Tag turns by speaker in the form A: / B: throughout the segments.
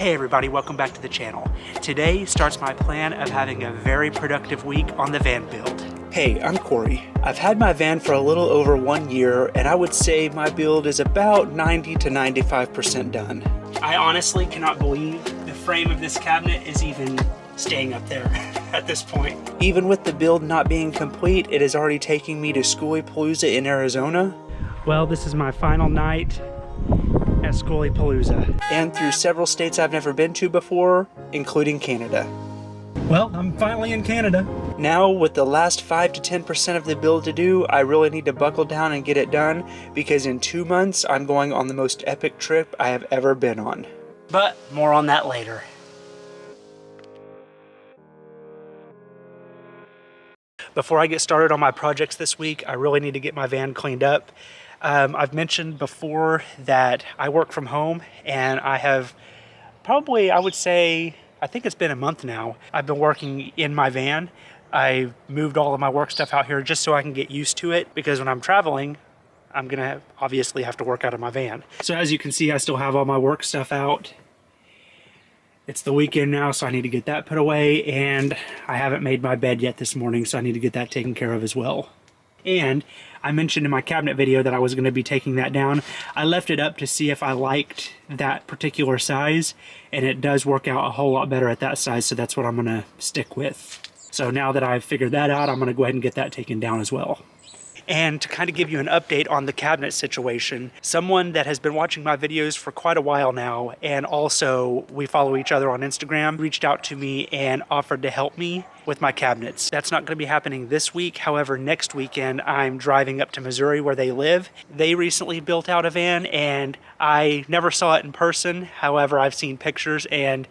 A: Hey everybody, welcome back to the channel. Today starts my plan of having a very productive week on the van build. Hey, I'm Cory. I've had my van for a little over 1 year, and I would say my build is about 90 to 95% done. I honestly cannot believe the frame of this cabinet is even staying up there at this point. Even with the build not being complete, it is already taking me to Schoolypalooza in Arizona. Well, this is my final night at Schoolypalooza, and through several states I've never been to before, including Canada. Well, I'm finally in Canada. Now, with the last 5 to 10% of the build to do, I really need to buckle down and get it done, because in 2 months, I'm going on the most epic trip I have ever been on. But more on that later. Before I get started on my projects this week, I really need to get my van cleaned up. I've mentioned before that I work from home, and I have probably, I would say, I think it's been a month now, I've been working in my van. I moved all of my work stuff out here just so I can get used to it, because when I'm traveling, I'm gonna obviously have to work out of my van. So as you can see, I still have all my work stuff out. It's the weekend now, so I need to get that put away, and I haven't made my bed yet this morning, so I need to get that taken care of as well. And I mentioned in my cabinet video that I was going to be taking that down. I left it up to see if I liked that particular size, and it does work out a whole lot better at that size, so that's what I'm going to stick with. So now that I've figured that out, I'm going to go ahead and get that taken down as well. And to kind of give you an update on the cabinet situation, someone that has been watching my videos for quite a while now, and also we follow each other on Instagram, reached out to me and offered to help me with my cabinets. That's not going to be happening this week. However, next weekend I'm driving up to Missouri where they live. They recently built out a van, and I never saw it in person. However, I've seen pictures and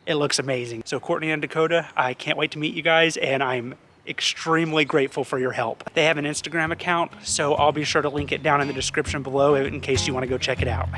A: it looks amazing. So Courtney and Dakota, I can't wait to meet you guys, and I'm extremely grateful for your help. They have an Instagram account, so I'll be sure to link it down in the description below in case you want to go check it out.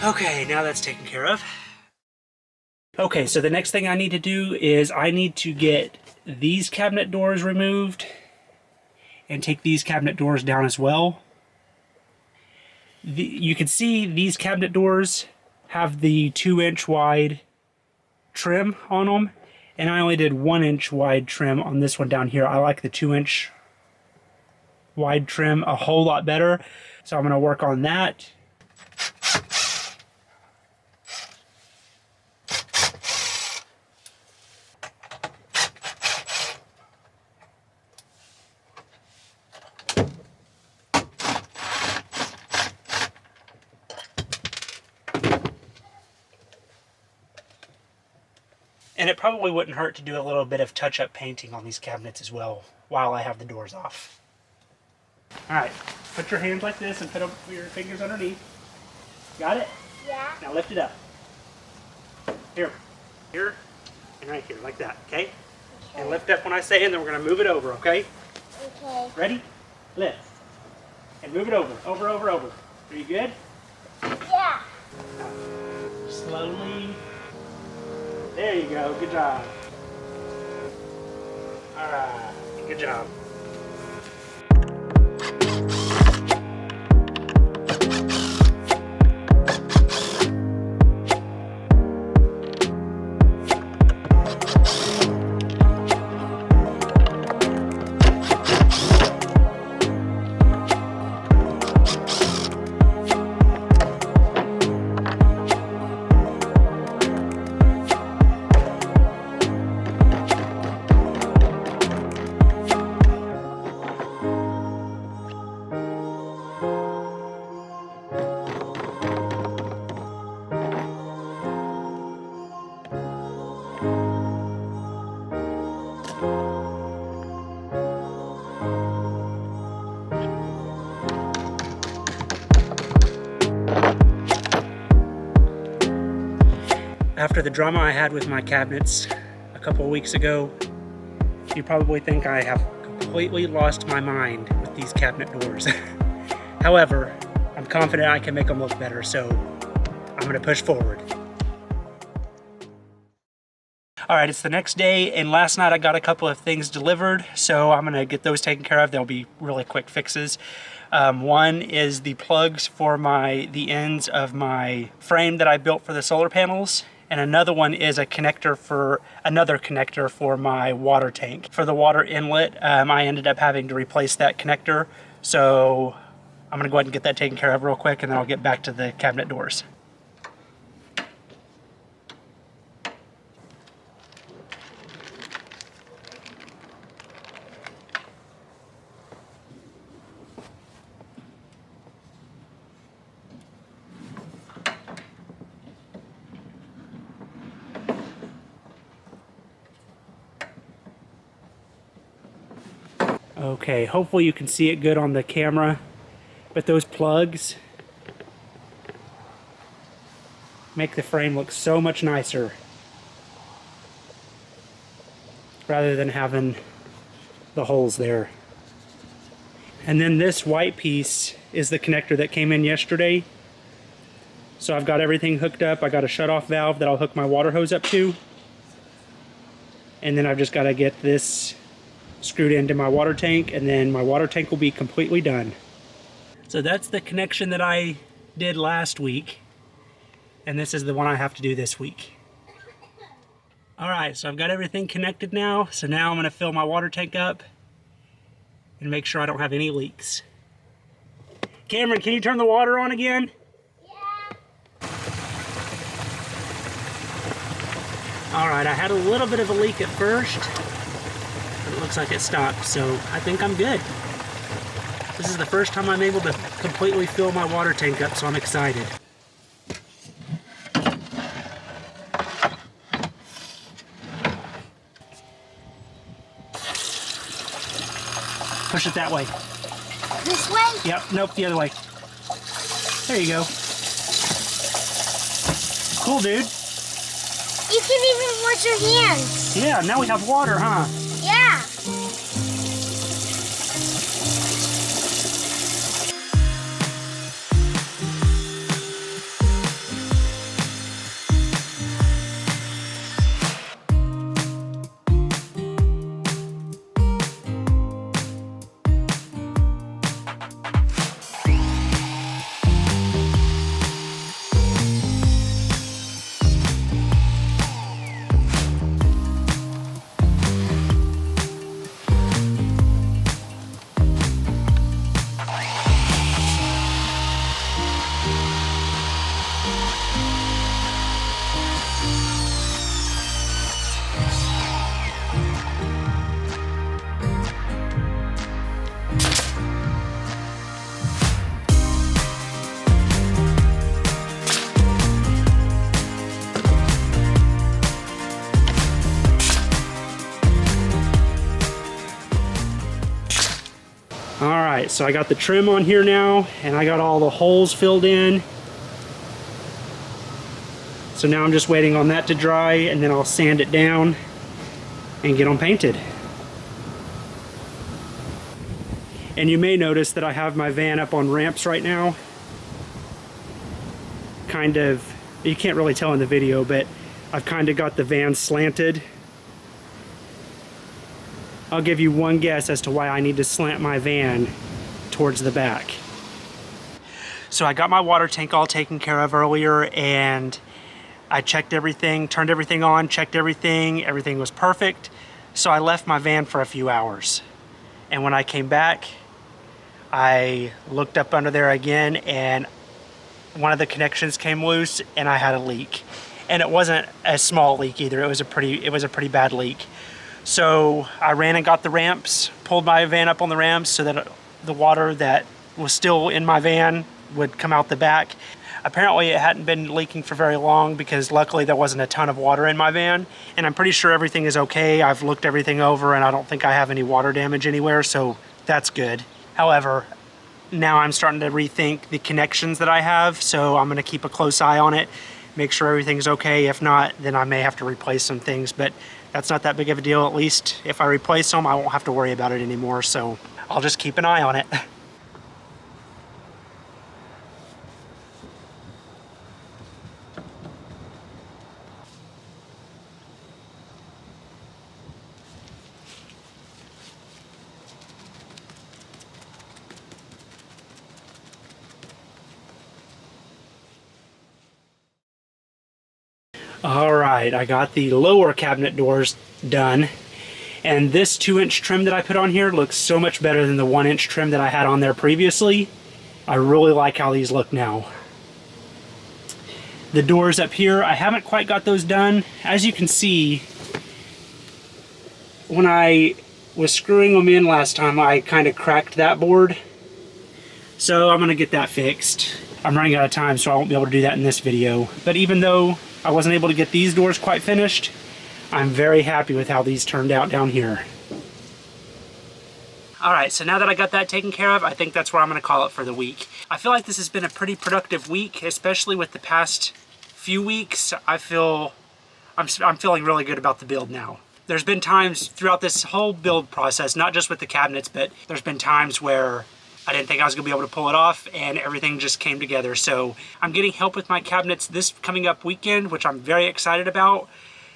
A: Okay, now that's taken care of. Okay, so the next thing I need to do is I need to get these cabinet doors removed and take these cabinet doors down as well. You can see these cabinet doors have the 2-inch wide trim on them, and I only did 1-inch wide trim on this one down here. I like the 2-inch wide trim a whole lot better, so I'm going to work on that. And it probably wouldn't hurt to do a little bit of touch-up painting on these cabinets as well while I have the doors off. Alright, put your hands like this and put your fingers underneath. Got it? Yeah. Now lift it up. Here, and right here, like that, okay? And lift up when I say, and then we're going to move it over, okay? Okay. Ready? Lift. And move it over. Over. Are you good? Yeah. Now, slowly. There you go. Good job. All right. Good job. After the drama I had with my cabinets a couple of weeks ago, you probably think I have completely lost my mind with these cabinet doors. However, I'm confident I can make them look better, so I'm gonna push forward. All right, it's the next day, and last night I got a couple of things delivered, so I'm gonna get those taken care of. They'll be really quick fixes. One is the plugs for the ends of my frame that I built for the solar panels, and another one is another connector for my water tank. For the water inlet, I ended up having to replace that connector, so I'm gonna go ahead and get that taken care of real quick, and then I'll get back to the cabinet doors. Okay, hopefully you can see it good on the camera, but those plugs make the frame look so much nicer rather than having the holes there. And then this white piece is the connector that came in yesterday. So I've got everything hooked up. I got a shut-off valve that I'll hook my water hose up to. And then I've just got to get this screwed into my water tank, and then my water tank will be completely done. So that's the connection that I did last week, and this is the one I have to do this week. Alright, so I've got everything connected now, so now I'm going to fill my water tank up and make sure I don't have any leaks. Cameron, can you turn the water on again? Yeah. Alright, I had a little bit of a leak at first, but it looks like it stopped, so I think I'm good. This is the first time I'm able to completely fill my water tank up, so I'm excited. Push it that way.
B: This way?
A: Yep, nope, the other way. There you go. Cool, dude.
B: You can even wash your hands.
A: Yeah, now we have water, huh?
B: Yeah.
A: Alright, so I got the trim on here now, and I got all the holes filled in. So now I'm just waiting on that to dry, and then I'll sand it down and get them painted. And you may notice that I have my van up on ramps right now. Kind of, you can't really tell in the video, but I've kind of got the van slanted. I'll give you one guess as to why I need to slant my van towards the back. So I got my water tank all taken care of earlier, and I checked everything, turned everything on, checked everything. Everything was perfect. So I left my van for a few hours. And when I came back, I looked up under there again, and one of the connections came loose, and I had a leak. And it wasn't a small leak either. It was a pretty bad leak. So I ran and got the ramps, pulled my van up on the ramps so that the water that was still in my van would come out the back. Apparently it hadn't been leaking for very long, because luckily there wasn't a ton of water in my van, and I'm pretty sure everything is okay. I've looked everything over, and I don't think I have any water damage anywhere, so that's good. However, now I'm starting to rethink the connections that I have, so I'm going to keep a close eye on it, make sure everything's okay. If not, then I may have to replace some things, but that's not that big of a deal. At least if I replace them, I won't have to worry about it anymore, so I'll just keep an eye on it. All right, I got the lower cabinet doors done, and this 2-inch trim that I put on here looks so much better than the 1-inch trim that I had on there previously. I really like how these look now. The doors up here, I haven't quite got those done. As you can see, when I was screwing them in last time, I kind of cracked that board. So I'm gonna get that fixed. I'm running out of time, so I won't be able to do that in this video. But even though I wasn't able to get these doors quite finished, I'm very happy with how these turned out down here. Alright, so now that I got that taken care of, I think that's where I'm going to call it for the week. I feel like this has been a pretty productive week, especially with the past few weeks. I'm feeling really good about the build now. There's been times throughout this whole build process, not just with the cabinets, but there's been times where I didn't think I was going to be able to pull it off, and everything just came together. So I'm getting help with my cabinets this coming up weekend, which I'm very excited about.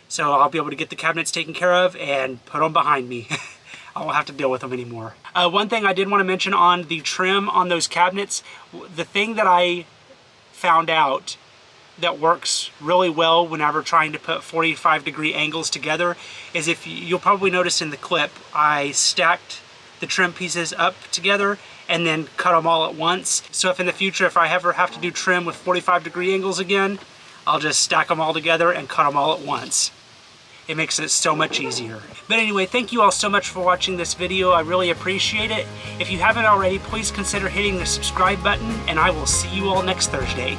A: So I'll be able to get the cabinets taken care of and put them behind me. I won't have to deal with them anymore. One thing I did want to mention on the trim on those cabinets, the thing that I found out that works really well whenever trying to put 45-degree angles together is, if you'll probably notice in the clip, I stacked the trim pieces up together and then cut them all at once. So if in the future, if I ever have to do trim with 45-degree angles again, I'll just stack them all together and cut them all at once. It makes it so much easier. But anyway, thank you all so much for watching this video. I really appreciate it. If you haven't already, please consider hitting the subscribe button, and I will see you all next Thursday.